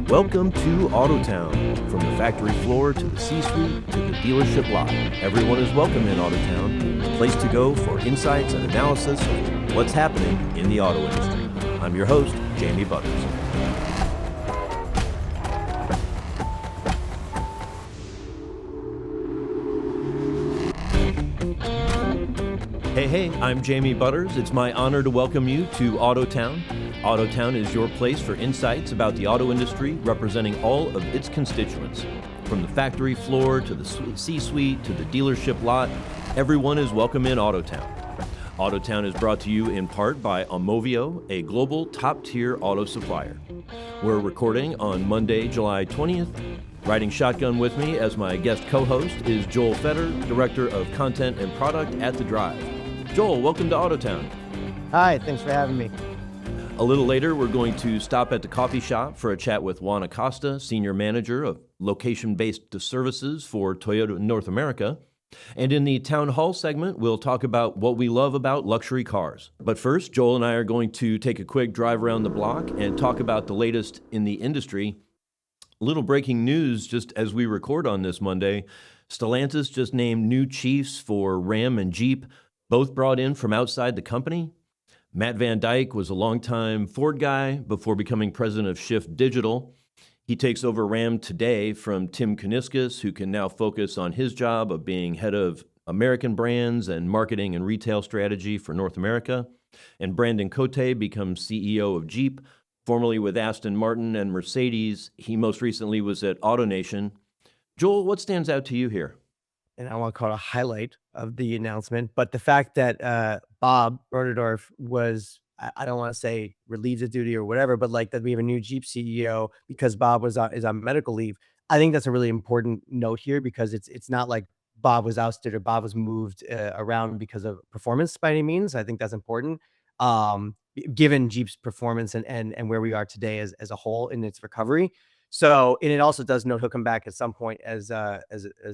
Welcome to Autotown. From the factory floor to the C-suite to the dealership lot, everyone is welcome in Autotown, a place to go for insights and analysis of what's happening in the auto industry. I'm your host, Jamie Butters. Hey, I'm Jamie Butters. It's my honor to welcome you to Autotown. Autotown is your place for insights about the auto industry, representing all of its constituents. From the factory floor to the C-suite to the dealership lot, everyone is welcome in Autotown. Autotown is brought to you in part by Aumovio, a global top-tier auto supplier. We're recording on Monday, July 20th. Riding shotgun with me as my guest co-host is Joel Fetter, Director of Content and Product at The Drive. Joel, welcome to Autotown. Hi, thanks for having me. A little later, we're going to stop at the coffee shop for a chat with Juan Acosta, Senior Manager of Location-Based Services for Toyota North America. And in the Town Hall segment, we'll talk about what we love about luxury cars. But first, Joel and I are going to take a quick drive around the block and talk about the latest in the industry. A little breaking news just as we record on this Monday. Stellantis just named new chiefs for Ram and Jeep, both brought in from outside the company. Matt Van Dyke was a longtime Ford guy before becoming president of Shift Digital. He takes over Ram today from Tim Kuniskis, who can now focus on his job of being head of American brands and marketing and retail strategy for North America. And Brandon Cote becomes CEO of Jeep, formerly with Aston Martin and Mercedes. He most recently was at AutoNation. Joel, what stands out to you here? And I want to call it a highlight of the announcement, but the fact that Bob Bernadorf was, I don't want to say relieved of duty or whatever, but like that we have a new Jeep CEO because Bob is on medical leave. I think that's a really important note here because it's not like Bob was ousted or Bob was moved around because of performance by any means. I think that's important. Given Jeep's performance and where we are today as a whole in its recovery. So, and it also does note he'll come back at some point as an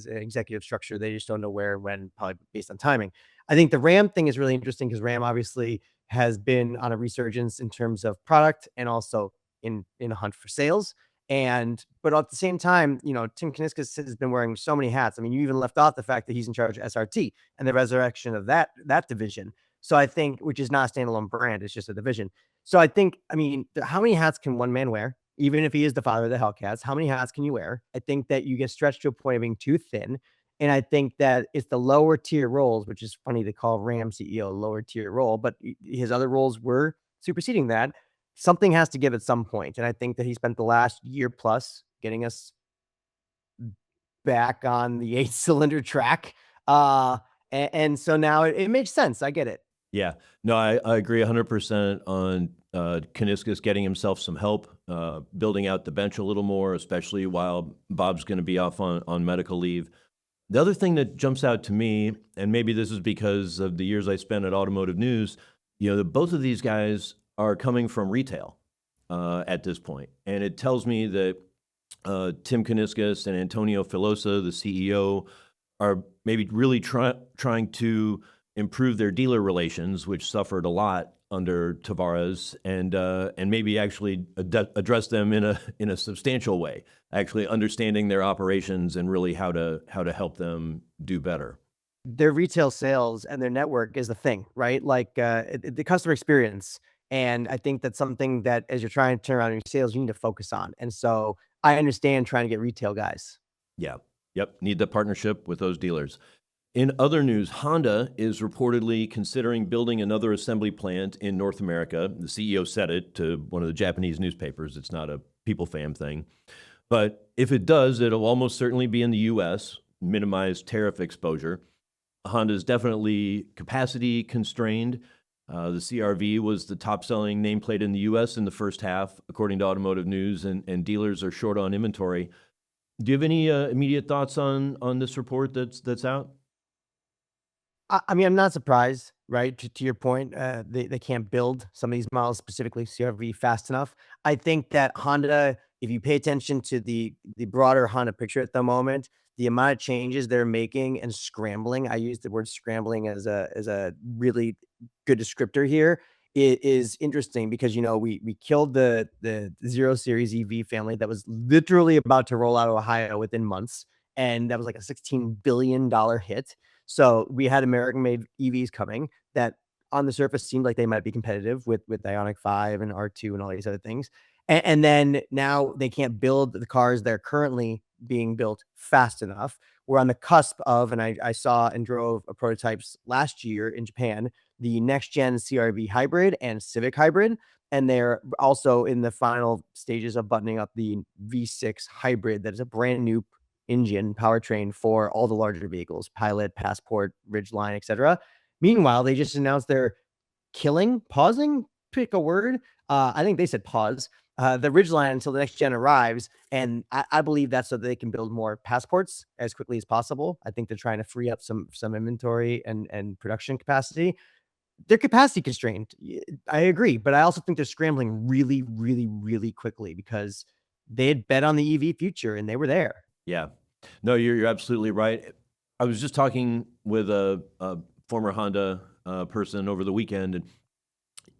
executive structure. They just don't know where and when, probably based on timing. I think the Ram thing is really interesting because Ram obviously has been on a resurgence in terms of product and also in a hunt for sales. But at the same time, Tim Kuniskis has been wearing so many hats. I mean, you even left off the fact that he's in charge of SRT and the resurrection of that division. So I think, which is not a standalone brand, it's just a division. So I think, how many hats can one man wear? Even if he is the father of the Hellcats, how many hats can you wear? I think that you get stretched to a point of being too thin. And I think that it's the lower tier roles, which is funny to call Ram CEO a lower tier role, but his other roles were superseding that. Something has to give at some point. And I think that he spent the last year plus getting us back on the 8-cylinder track. And so now it makes sense. I get it. Yeah, no, I agree 100% on Kuniskis getting himself some help, building out the bench a little more, especially while Bob's going to be off on medical leave. The other thing that jumps out to me, and maybe this is because of the years I spent at Automotive News, both of these guys are coming from retail at this point. And it tells me that Tim Kuniskis and Antonio Filosa, the CEO, are maybe really trying to improve their dealer relations, which suffered a lot under Tavares, and maybe actually address them in a substantial way, actually understanding their operations and really how to help them do better. Their retail sales and their network is the thing, right? Like the customer experience. And I think that's something that as you're trying to turn around your sales, you need to focus on. And so I understand trying to get retail guys. Yeah. Yep. Need the partnership with those dealers. In other news, Honda is reportedly considering building another assembly plant in North America. The CEO said it to one of the Japanese newspapers. It's not a people fam thing. But if it does, it'll almost certainly be in the U.S., minimize tariff exposure. Honda is definitely capacity constrained. The CR-V was the top-selling nameplate in the U.S. in the first half, according to Automotive News, and dealers are short on inventory. Do you have any immediate thoughts on this report that's out? I'm not surprised, right? To your point, they can't build some of these models, specifically CR-V, fast enough. I think that Honda, if you pay attention to the broader Honda picture at the moment, the amount of changes they're making and scrambling, I use the word scrambling as a really good descriptor here, is interesting because, we killed the 0 Series EV family that was literally about to roll out of Ohio within months, and that was like a $16 billion hit. So we had American-made EVs coming that on the surface seemed like they might be competitive with the Ioniq 5 and R2 and all these other things. And then now they can't build the cars that are currently being built fast enough. We're on the cusp of, and I saw and drove prototypes last year in Japan, the next gen CRV hybrid and Civic hybrid. And they're also in the final stages of buttoning up the V6 hybrid that is a brand new engine powertrain for all the larger vehicles, Pilot, Passport, Ridgeline, etc. Meanwhile, they just announced they're pausing, pick a word. I think they said pause the Ridgeline until the next gen arrives. And I believe that's so they can build more Passports as quickly as possible. I think they're trying to free up some inventory and production capacity. They're capacity constrained. I agree, but I also think they're scrambling really, really, really quickly because they had bet on the EV future and they were there. Yeah. No, you're absolutely right. I was just talking with a former Honda person over the weekend, and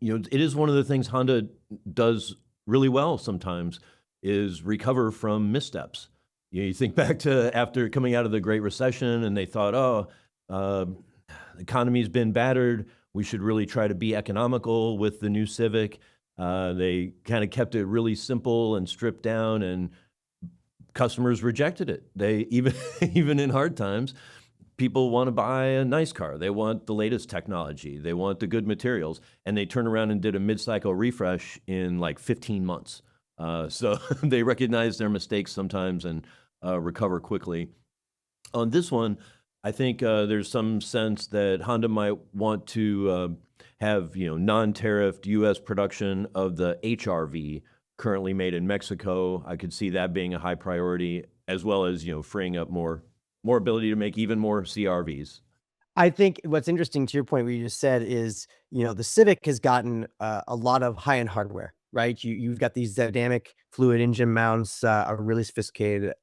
it is one of the things Honda does really well sometimes is recover from missteps. You think back to after coming out of the Great Recession, and they thought, oh, the economy's been battered. We should really try to be economical with the new Civic. They kind of kept it really simple and stripped down, and customers rejected it. They even in hard times, people want to buy a nice car. They want the latest technology. They want the good materials, and they turn around and did a mid-cycle refresh in like 15 months. So they recognize their mistakes sometimes and recover quickly. On this one, I think there's some sense that Honda might want to have non-tariffed U.S. production of the HR-V currently made in Mexico. I could see that being a high priority, as well as freeing up more ability to make even more CRVs. I think what's interesting to your point, what you just said is, the Civic has gotten a lot of high-end hardware, right? You've got these dynamic fluid engine mounts, a really sophisticated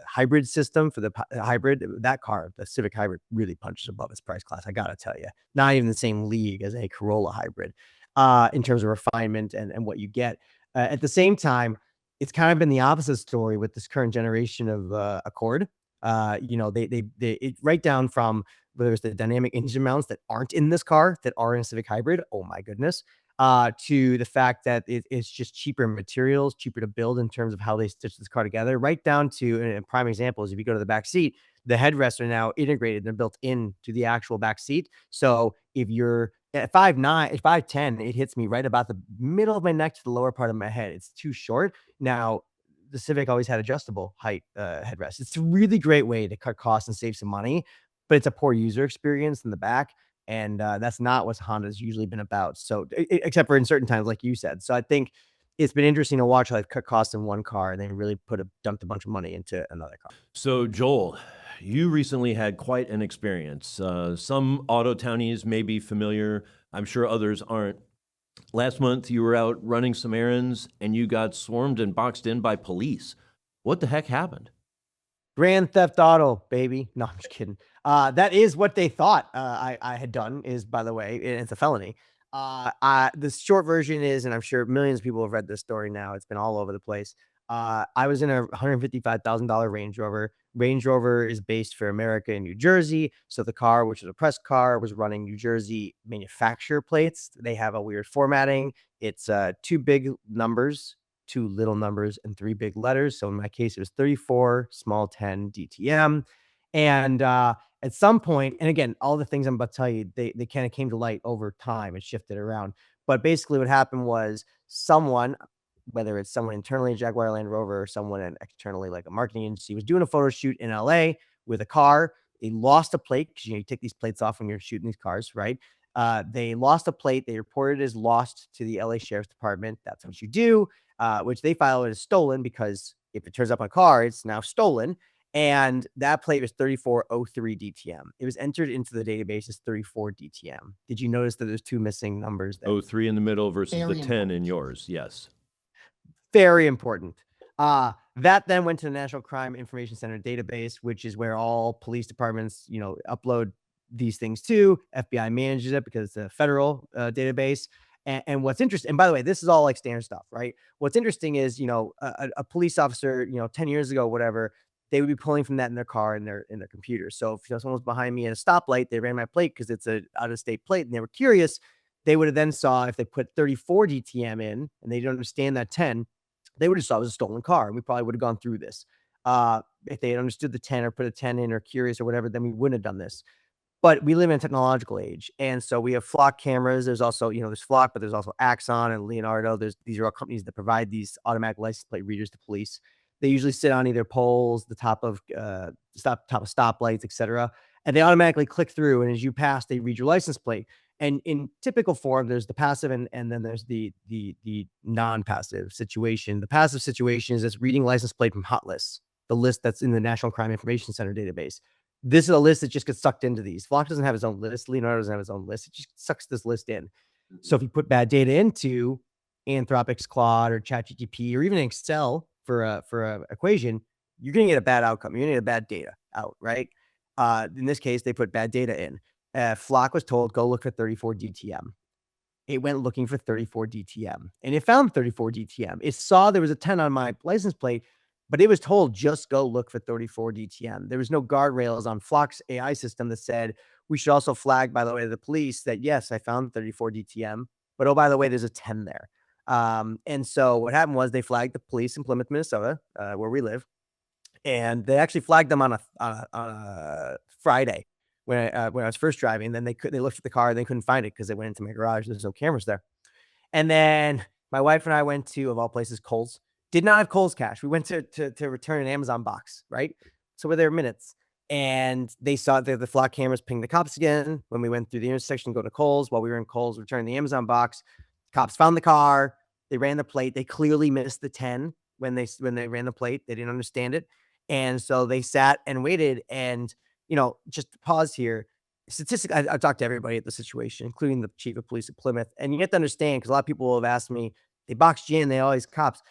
hybrid system for the hybrid. That car, the Civic hybrid, really punches above its price class. I gotta tell you, not even the same league as a Corolla hybrid in terms of refinement and what you get. At the same time, it's kind of been the opposite story with this current generation of Accord. Right down from whether it's the dynamic engine mounts that aren't in this car that are in a Civic hybrid. Oh my goodness. To the fact that it's just cheaper materials, cheaper to build in terms of how they stitch this car together. Right down to, and a prime example is if you go to the back seat, the headrests are now integrated and built into the actual back seat. So if you're at 5'9", 5'10", it hits me right about the middle of my neck to the lower part of my head. It's too short. Now, the Civic always had adjustable height headrests. It's a really great way to cut costs and save some money, but it's a poor user experience in the back, and that's not what Honda's usually been about. So, except for in certain times, like you said. So, I think it's been interesting to watch how they've cut costs in one car and then really dumped a bunch of money into another car. So, Joel, you recently had quite an experience. Some auto townies may be familiar. I'm sure others aren't. Last month, you were out running some errands and you got swarmed and boxed in by police. What the heck happened? Grand Theft Auto, baby. No, I'm just kidding. That is what they thought I had done. Is, by the way, it's a felony. The short version is, and I'm sure millions of people have read this story now. It's been all over the place. I was in a $155,000 Range Rover. Range Rover is based for America in New Jersey. So the car, which is a press car, was running New Jersey manufacturer plates. They have a weird formatting. It's two big numbers, two little numbers, and three big letters. So in my case, it was 34 small 10 DTM. And at some point, and again, all the things I'm about to tell you, they kind of came to light over time and shifted around. But basically, what happened was someone, whether it's someone internally at Jaguar Land Rover or someone externally like a marketing agency, was doing a photo shoot in LA with a car. They lost a plate because you take these plates off when you're shooting these cars, right? They lost a plate. They reported it as lost to the LA Sheriff's Department. That's what you do, which they file it as stolen because if it turns up on a car, it's now stolen. And that plate was 3403 DTM. It was entered into the database as 34 DTM. Did you notice that there's two missing numbers there? 03 in the middle versus Very the 10 in important. yours. Yes. Very important. That then went to the National Crime Information Center database, which is where all police departments, upload these things too. FBI manages it because it's a federal database. And what's interesting, and by the way, this is all like standard stuff, right? What's interesting is, a police officer, 10 years ago, whatever, they would be pulling from that in their car in their computer. So if someone was behind me at a stoplight, they ran my plate because it's a out of state plate, and they were curious. They would have then saw if they put 34 DTM in and they didn't understand that 10, they would have saw it was a stolen car, and we probably would have gone through this. If they had understood the 10 or put a 10 in or curious or whatever, then we wouldn't have done this. But we live in a technological age, and so we have flock cameras. There's also, there's Flock, but there's also Axon and Leonardo. These are all companies that provide these automatic license plate readers to police. They usually sit on either poles, the top of stoplights, etc. And they automatically click through. And as you pass, they read your license plate. And in typical form, there's the passive and then there's the non-passive situation. The passive situation is it's reading license plate from hot lists, the list that's in the National Crime Information Center database. This is a list that just gets sucked into these. Flock doesn't have his own list. Leonardo doesn't have his own list. It just sucks this list in. So if you put bad data into Anthropic's Claude or ChatGPT or even Excel for a equation, you're going to get a bad outcome. You're going to get a bad data out, right? In this case, they put bad data in. Flock was told, go look for 34 DTM. It went looking for 34 DTM, and it found 34 DTM. It saw there was a 10 on my license plate, but it was told just go look for 34 DTM. There was no guardrails on Flock's AI system that said we should also flag, by the way, to the police that, yes, I found 34 DTM, but oh, by the way, there's a 10 there. And so what happened was they flagged the police in Plymouth, Minnesota, where we live, and they actually flagged them on a Friday when I was first driving. Then they looked at the car and they couldn't find it because they went into my garage. There's no cameras there. And then my wife and I went to, of all places, Kohl's. Did not have Kohl's cash. We went to return an Amazon box, right? So we're there minutes. And they saw the Flock cameras ping the cops again. When we went through the intersection, go to Kohl's. While we were in Kohl's, returning the Amazon box, cops found the car. They ran the plate. They clearly missed the 10 when they ran the plate. They didn't understand it. And so they sat and waited. And, just to pause here, I talked to everybody at the situation, including the chief of police at Plymouth. And you have to understand, because a lot of people have asked me, they boxed you in, they all these cops.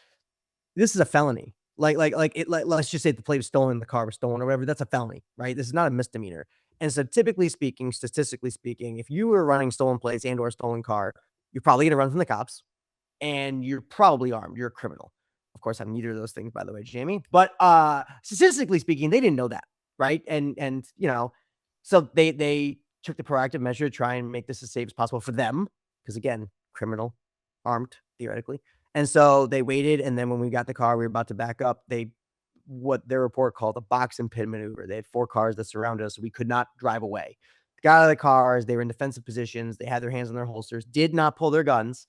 This is a felony. Let's just say the plate was stolen, the car was stolen or whatever. That's a felony, right? This is not a misdemeanor. And so typically speaking, statistically speaking, if you were running stolen plates and or a stolen car, you're probably going to run from the cops and you're probably armed. You're a criminal. Of course, I'm neither of those things, by the way, Jamie. But statistically speaking, they didn't know that, right? And so they took the proactive measure to try and make this as safe as possible for them, because again, criminal, armed, theoretically. And so they waited, and then when we got the car, we were about to back up. What their report called a box and pin maneuver. They had 4 cars that surrounded us, so we could not drive away. Got out of the cars. They were in defensive positions. They had their hands on their holsters, did not pull their guns.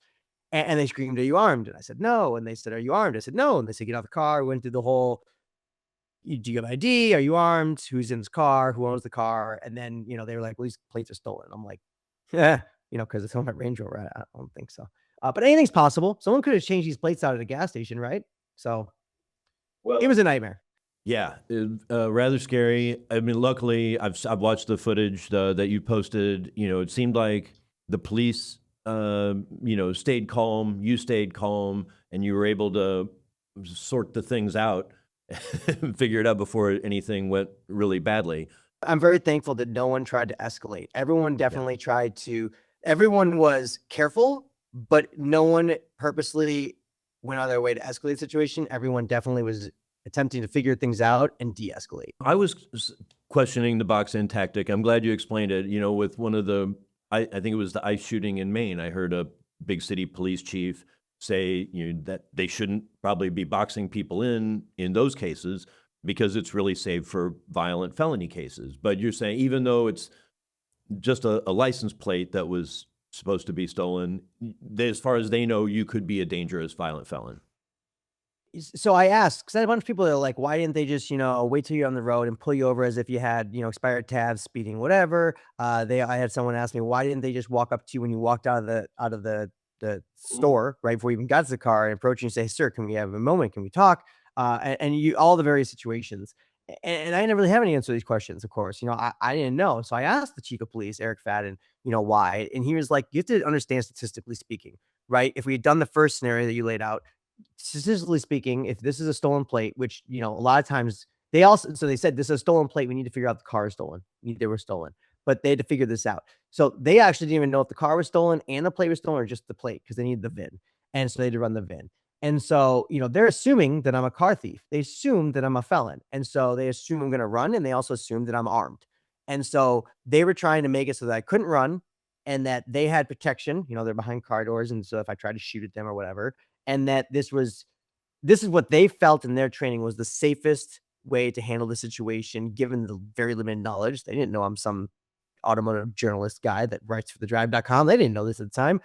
And they screamed, "Are you armed?" And I said, "No." And they said, "Are you armed?" I said, "No." And they said, "Get out of the car." We went through the whole, do you have ID? Are you armed? Who's in this car? Who owns the car? And then, they were like, "Well, these plates are stolen." I'm like, yeah, because it's on my Range Rover. I don't think so. But anything's possible. Someone could have changed these plates out at a gas station, right? So it was a nightmare. Yeah, rather scary. I mean, luckily, I've watched the footage that you posted. It seemed like the police, stayed calm. You stayed calm, and you were able to sort the things out and figure it out before anything went really badly. I'm very thankful that no one tried to escalate. Everyone definitely tried to. Everyone was careful, but no one purposely went out of their way to escalate the situation. Everyone definitely was attempting to figure things out and de-escalate. I was questioning the box in tactic. I'm glad you explained it. With one of the, I think it was the ICE shooting in Maine. I heard a big city police chief say that they shouldn't probably be boxing people in those cases because it's really saved for violent felony cases. But you're saying even though it's just a license plate that was supposed to be stolen, as far as they know, you could be a dangerous violent felon. So I asked, because I had a bunch of people that are like, why didn't they just, wait till you're on the road and pull you over as if you had, expired tabs, speeding, whatever. I had someone ask me, why didn't they just walk up to you when you walked out of the store right before you even got to the car and approach you and say, "Sir, can we have a moment? Can we talk?" And you, all the various situations. And I didn't really have any answer to these questions, of course. I didn't know. So I asked the chief of police, Eric Fadden, why. And he was like, you have to understand, statistically speaking, right? If we had done the first scenario that you laid out, statistically speaking, if this is a stolen plate, which, a lot of times they said, this is a stolen plate. We need to figure out the car is stolen. They were stolen. but they had to figure this out. So they actually didn't even know if the car was stolen and the plate was stolen or just the plate because they needed the VIN. And so they had to run the VIN. And so, they're assuming that I'm a car thief. They assume that I'm a felon. And so they assume I'm going to run, and they also assume that I'm armed. And so they were trying to make it so that I couldn't run and that they had protection. They're behind car doors. And so if I tried to shoot at them or whatever, and that this is what they felt in their training was the safest way to handle the situation, given the very limited knowledge. They didn't know I'm some automotive journalist guy that writes for thedrive.com. They didn't know this at the time.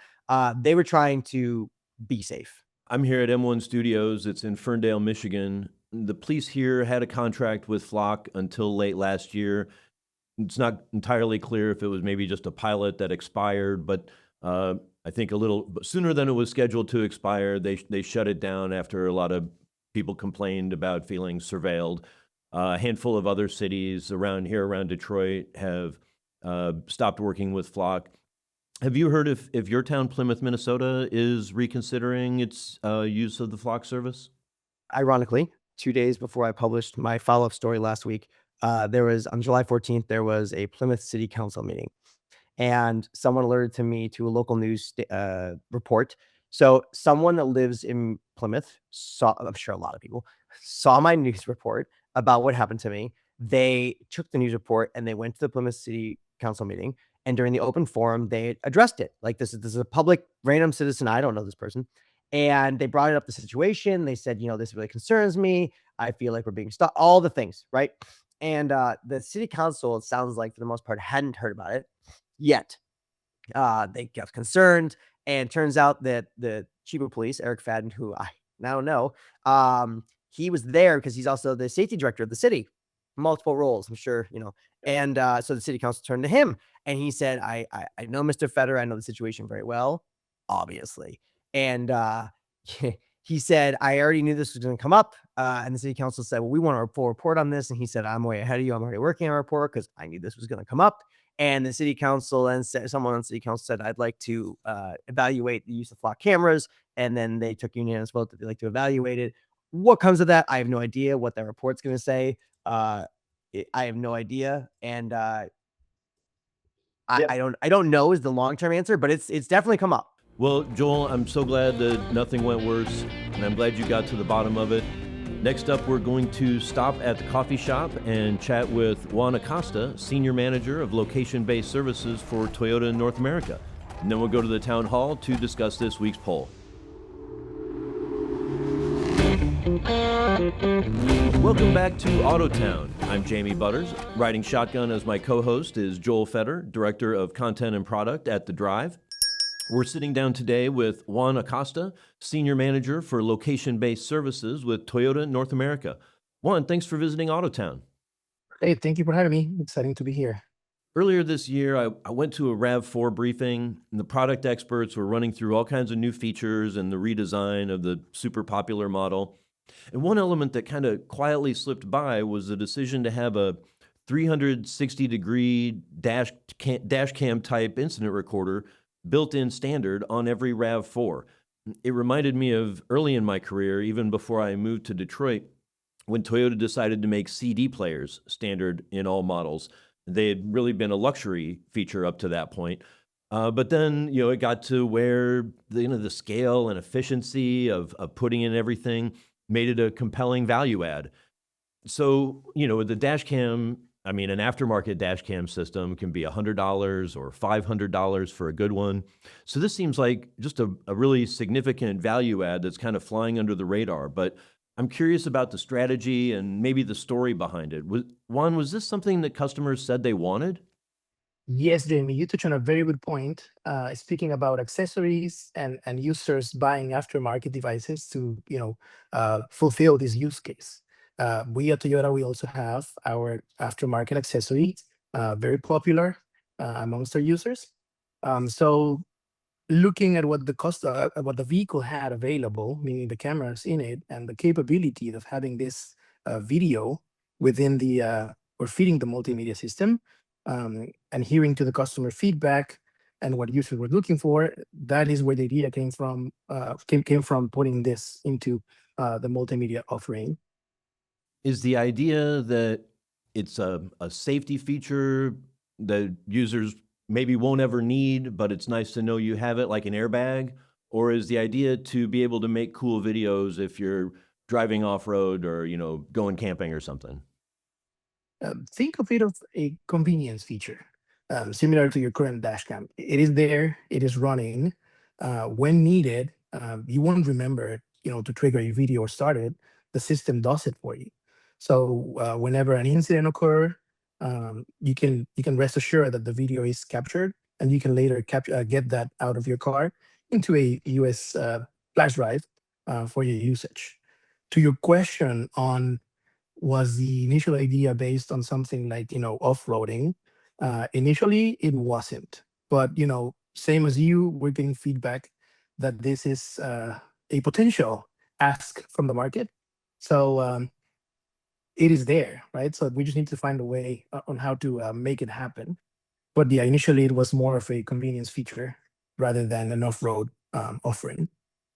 They were trying to be safe. I'm here at M1 Studios. It's in Ferndale, Michigan. The police here had a contract with Flock until late last year. It's not entirely clear if it was maybe just a pilot that expired, but I think a little sooner than it was scheduled to expire. They shut it down after a lot of people complained about feeling surveilled. A handful of other cities around Detroit, have stopped working with Flock. Have you heard if your town, Plymouth, Minnesota, is reconsidering its use of the Flock service? Ironically, 2 days before I published my follow-up story last week, there was on July 14th, there was a Plymouth City Council meeting, and someone alerted me to a local news report. So someone that lives in Plymouth saw, I'm sure a lot of people saw my news report about what happened to me. They took the news report and they went to the Plymouth City Council meeting. And during the open forum, they addressed it. Like this is a public random citizen. I don't know this person. And they brought it up the situation. They said, this really concerns me. I feel like we're being stopped, all the things, right? And the city council, it sounds like for the most part, hadn't heard about it yet. They got concerned, and turns out that the chief of police, Eric Fadden, who I now know, he was there because he's also the safety director of the city, multiple roles, I'm sure, And so the city council turned to him, and he said, "I know Mr. Feder, I know the situation very well, obviously." And he said, "I already knew this was going to come up." And the city council said, "Well, we want a full report on this." And he said, "I'm way ahead of you. I'm already working on a report because I knew this was going to come up." And the city council then said, someone on the city council said, "I'd like to evaluate the use of Flock cameras." And then they took unanimous vote that they'd like to evaluate it. What comes of that? I have no idea what that report's going to say. I have no idea. And Yeah. I don't know is the long-term answer, but it's definitely come up. Well, Joel, I'm so glad that nothing went worse, and I'm glad you got to the bottom of it. Next up, we're going to stop at the coffee shop and chat with Juan Acosta, Senior Manager of Location-Based Services for Toyota North America. And then we'll go to the town hall to discuss this week's poll. Welcome back to Autotown. I'm Jamie Butters. Riding shotgun as my co-host is Joel Feder, Director of Content and Product at The Drive. We're sitting down today with Juan Acosta, Senior Manager for Location-Based Services with Toyota North America. Juan, thanks for visiting Autotown. Hey, thank you for having me. Exciting to be here. Earlier this year, I went to a RAV4 briefing, and the product experts were running through all kinds of new features and the redesign of the super popular model. And one element that kind of quietly slipped by was the decision to have a 360-degree dash cam type incident recorder built-in standard on every RAV4. It reminded me of early in my career, even before I moved to Detroit, when Toyota decided to make CD players standard in all models. They had really been a luxury feature up to that point. But then, it got to where the scale and efficiency of putting in everything made it a compelling value add. So, with the dash cam, an aftermarket dash cam system can be $100 or $500 for a good one. So this seems like just a really significant value add that's kind of flying under the radar. But I'm curious about the strategy and maybe the story behind it. Juan, was this something that customers said they wanted? Yes, Jamie, you touched on a very good point. Speaking about accessories and users buying aftermarket devices to fulfill this use case. We at Toyota, we also have our aftermarket accessories, very popular amongst our users. So looking at what the cost, what the vehicle had available, meaning the cameras in it, and the capability of having this video within the or feeding the multimedia system, and hearing to the customer feedback and what users were looking for, that is where the idea came from. Came from putting this into the multimedia offering. Is the idea that it's a safety feature that users maybe won't ever need, but it's nice to know you have it, like an airbag? Or is the idea to be able to make cool videos if you're driving off-road or, going camping or something? Think of it as a convenience feature, similar to your current dash cam. It is there, it is running. When needed, you won't remember, to trigger a video or start it. The system does it for you. So whenever an incident occurs, you can rest assured that the video is captured, and you can later get that out of your car into a US flash drive for your usage. To your question on, was the initial idea based on something like, off-roading? Initially, it wasn't. But, same as you, we're getting feedback that this is a potential ask from the market. So it is there, right? So we just need to find a way on how to make it happen. But yeah, initially it was more of a convenience feature rather than an off-road offering.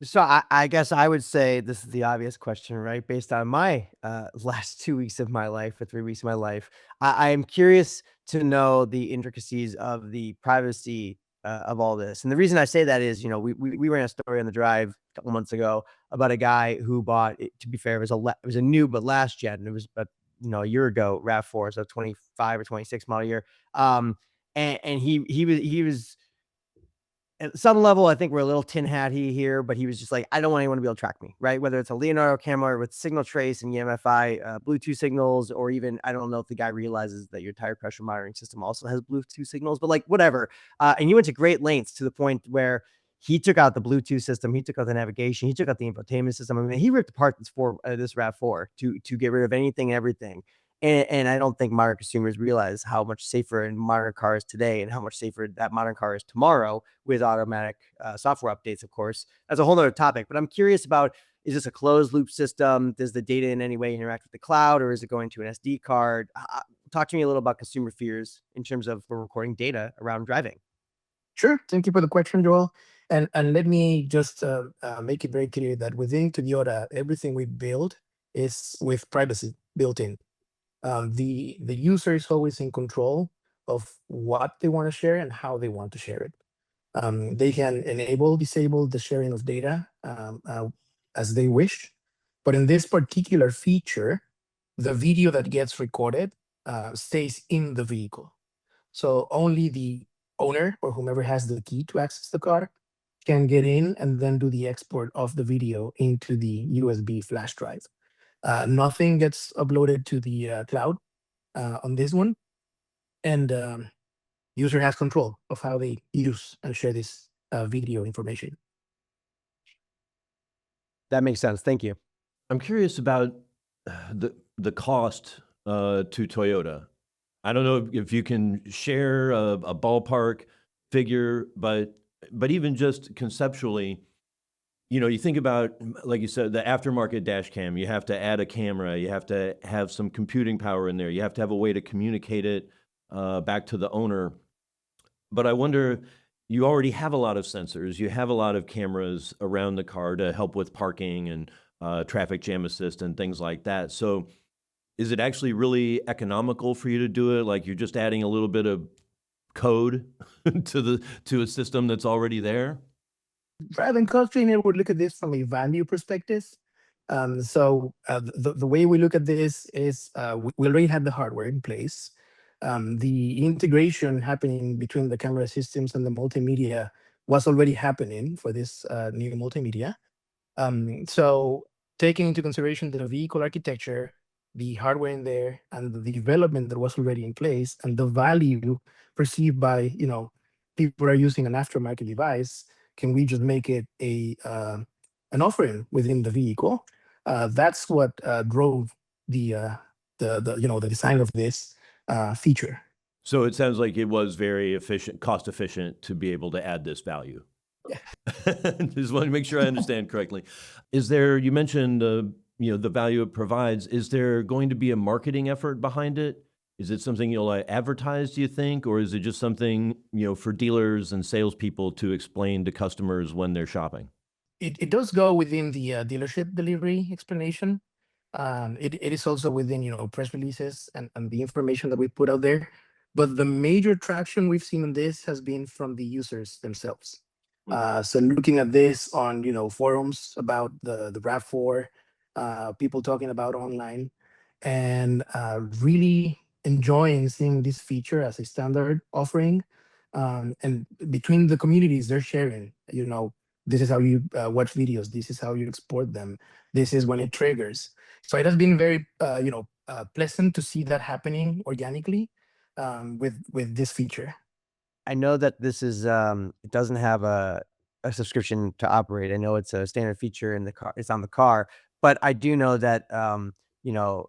So I guess I would say this is the obvious question, right? Based on my last 2 weeks of my life or 3 weeks of my life, I am curious to know the intricacies of the privacy of all this. And the reason I say that is, we ran a story on the drive a couple months ago about a guy who bought. To be fair, it was a new but last gen. It was about a year ago. RAV4, so 25 or 26 model year. And he was at some level, I think we're a little tin hatty here, but he was just like, I don't want anyone to be able to track me, right? Whether it's a Leonardo camera with signal trace and EMFI Bluetooth signals, or even, I don't know if the guy realizes that your tire pressure monitoring system also has Bluetooth signals, but like whatever. And he went to great lengths to the point where he took out the Bluetooth system, he took out the navigation, he took out the infotainment system. I mean, he ripped apart this RAV4 to get rid of anything and everything. And I don't think modern consumers realize how much safer in modern cars today and how much safer that modern car is tomorrow with automatic software updates, of course. That's a whole nother topic. But I'm curious about, is this a closed loop system? Does the data in any way interact with the cloud, or is it going to an SD card? Talk to me a little about consumer fears in terms of recording data around driving. Sure. Thank you for the question, Joel. And let me just make it very clear that within Toyota, everything we build is with privacy built in. The user is always in control of what they want to share and how they want to share it. They can disable the sharing of data as they wish. But in this particular feature, the video that gets recorded stays in the vehicle. So only the owner or whomever has the key to access the car can get in and then do the export of the video into the USB flash drive. Nothing gets uploaded to the cloud on this one, and user has control of how they use and share this video information. That makes sense. Thank you. I'm curious about the cost to Toyota. I don't know if you can share a ballpark figure, but even just conceptually, you think about, like you said, the aftermarket dash cam. You have to add a camera. You have to have some computing power in there. You have to have a way to communicate it back to the owner. But I wonder, you already have a lot of sensors. You have a lot of cameras around the car to help with parking and traffic jam assist and things like that. So is it actually really economical for you to do it? Like, you're just adding a little bit of code to a system that's already there? Driving cost trainer would look at this from a value perspective. So the way we look at this is we already had the hardware in place. The integration happening between the camera systems and the multimedia was already happening for this new multimedia. So taking into consideration the vehicle architecture, the hardware in there, and the development that was already in place, and the value perceived by people who are using an aftermarket device, can we just make it an offering within the vehicle? That's what drove the design of this feature. So it sounds like it was very efficient, cost efficient to be able to add this value. Yeah. Just want to make sure I understand correctly. Is there, you mentioned, the value it provides. Is there going to be a marketing effort behind it? Is it something you'll advertise, do you think? Or is it just something, for dealers and salespeople to explain to customers when they're shopping? It does go within the dealership delivery explanation. It is also within press releases and the information that we put out there. But the major traction we've seen in this has been from the users themselves. Hmm. So looking at this on forums about the RAV4, people talking about online, and really enjoying seeing this feature as a standard offering. And between the communities, they're sharing. This is how you watch videos. This is how you export them. This is when it triggers. So it has been very pleasant to see that happening organically with this feature. I know that this is it doesn't have a subscription to operate. I know it's a standard feature in the car. It's on the car, but I do know that you know,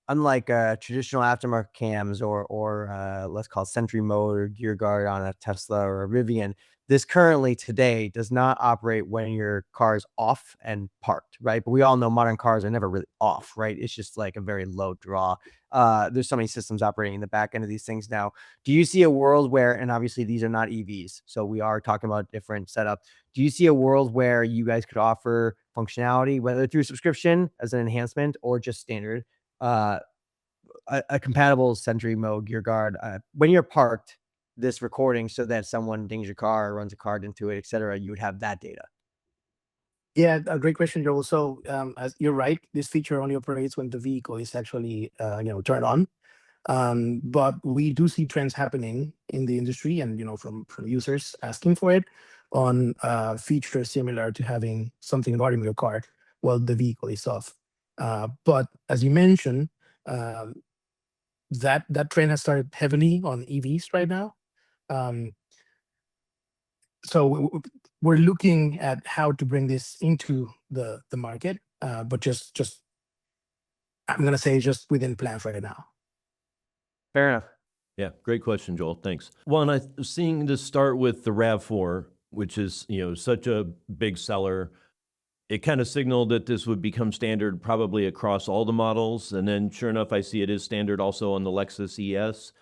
unlike traditional aftermarket cams or let's call it Sentry mode or gear guard on a Tesla or a Rivian, this currently today does not operate when your car is off and parked, right? But we all know modern cars are never really off, right? It's just like a very low draw. There's so many systems operating in the back end of these things now. Do you see a world where, and obviously these are not EVs, so we are talking about different setup. Do you see a world where you guys could offer functionality, whether through subscription as an enhancement or just standard, uh, a compatible Sentry mode gear guard when you're parked, this recording so that someone dings your car or runs a card into it, etc. You would have that data. Yeah, a great question, Joel. So as you're right, this feature only operates when the vehicle is actually turned on. But we do see trends happening in the industry, and from users asking for it on features similar to having something guarding your car while the vehicle is off. But as you mentioned, um, that trend has started heavily on EVs right now. Um, so we're looking at how to bring this into the market, but just I'm gonna say just within plans right now. Fair enough. Yeah, great question, Joel. Thanks. One, I seeing this start with the RAV4, which is such a big seller. It kind of signaled that this would become standard probably across all the models, and then sure enough, I see it is standard also on the Lexus ES.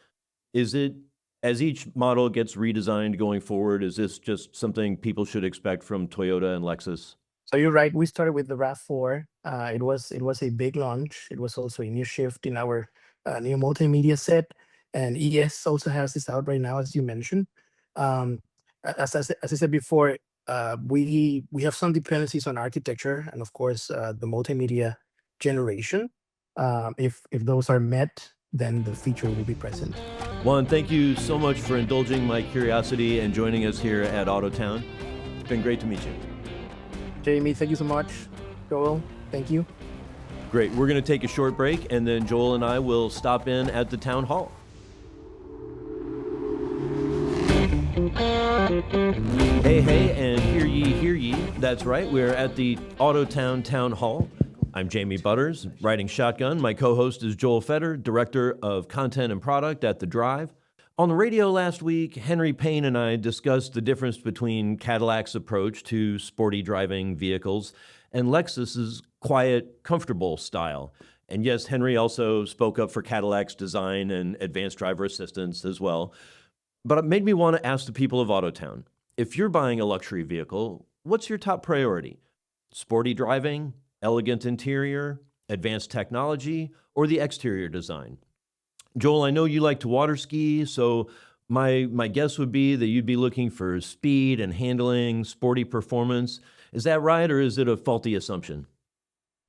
Is it, as each model gets redesigned going forward, is this just something people should expect from Toyota and Lexus? So you're right. We started with the RAV4. It was a big launch. It was also a new shift in our new multimedia set, and ES also has this out right now, as you mentioned. Um, as I said before, we have some dependencies on architecture and of course the multimedia generation. If those are met, then the feature will be present. Juan, thank you so much for indulging my curiosity and joining us here at Autotown. It's been great to meet you. Jamie, thank you so much. Joel, thank you. Great. We're going to take a short break, and then Joel and I will stop in at the town hall. Hey, and hear ye. That's right. We're at the Autotown Town Hall. I'm Jamie Butters, riding shotgun. My co-host is Joel Fetter, Director of Content and Product at The Drive. On the radio last week, Henry Payne and I discussed the difference between Cadillac's approach to sporty driving vehicles and Lexus's quiet, comfortable style. And yes, Henry also spoke up for Cadillac's design and advanced driver assistance as well. But it made me want to ask the people of Autotown, if you're buying a luxury vehicle, what's your top priority? Sporty driving, elegant interior, advanced technology, or the exterior design? Joel, I know you like to water ski, so my guess would be that you'd be looking for speed and handling, sporty performance. Is that right, or is it a faulty assumption?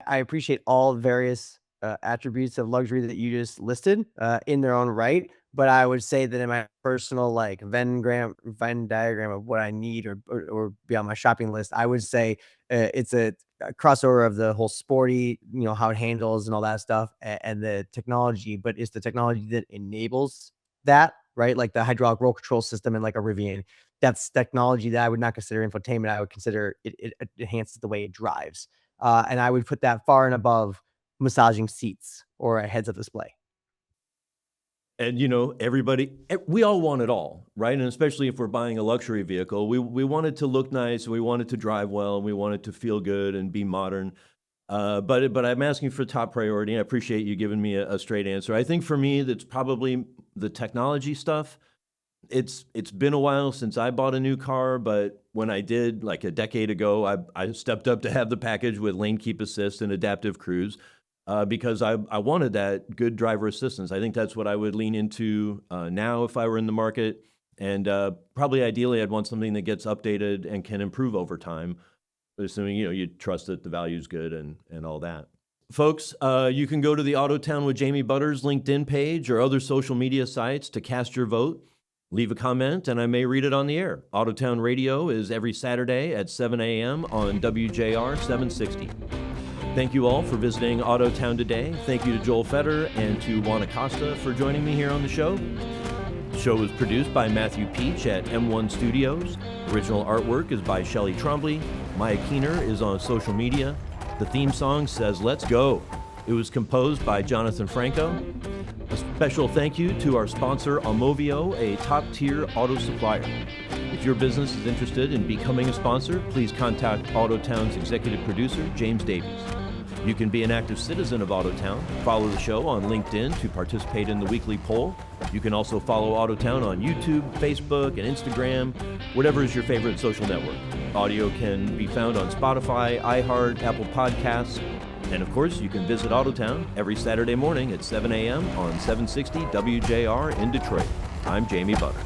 I appreciate all various attributes of luxury that you just listed in their own right. But I would say that in my personal like Venn diagram of what I need or be on my shopping list, I would say it's a crossover of the whole sporty, how it handles and all that stuff, and the technology. But it's the technology that enables that, right? Like the hydraulic roll control system and like a Rivian. That's technology that I would not consider infotainment. I would consider it enhances the way it drives. And I would put that far and above massaging seats or a heads-up display. And everybody, we all want it all, right? And especially if we're buying a luxury vehicle, we want it to look nice, we want it to drive well, and we want it to feel good and be modern. But I'm asking for top priority. I appreciate you giving me a straight answer. I think for me, that's probably the technology stuff. It's been a while since I bought a new car, but when I did, like a decade ago, I stepped up to have the package with lane keep assist and adaptive cruise. because I wanted that good driver assistance. I think that's what I would lean into now if I were in the market. And probably ideally, I'd want something that gets updated and can improve over time, assuming you trust that the value is good and all that. Folks, you can go to the Autotown with Jamie Butters LinkedIn page or other social media sites to cast your vote. Leave a comment, and I may read it on the air. Autotown Radio is every Saturday at 7 a.m. on WJR 760. Thank you all for visiting Autotown today. Thank you to Joel Fetter and to Juan Acosta for joining me here on the show. The show was produced by Matthew Peach at M1 Studios. Original artwork is by Shelley Trombley. Maya Keener is on social media. The theme song says, "Let's Go." It was composed by Jonathan Franco. A special thank you to our sponsor, Amovio, a top-tier auto supplier. If your business is interested in becoming a sponsor, please contact Autotown's executive producer, James Davies. You can be an active citizen of Autotown. Follow the show on LinkedIn to participate in the weekly poll. You can also follow Autotown on YouTube, Facebook, and Instagram, whatever is your favorite social network. Audio can be found on Spotify, iHeart, Apple Podcasts, and of course, you can visit Autotown every Saturday morning at 7 a.m. on 760 WJR in Detroit. I'm Jamie Butters.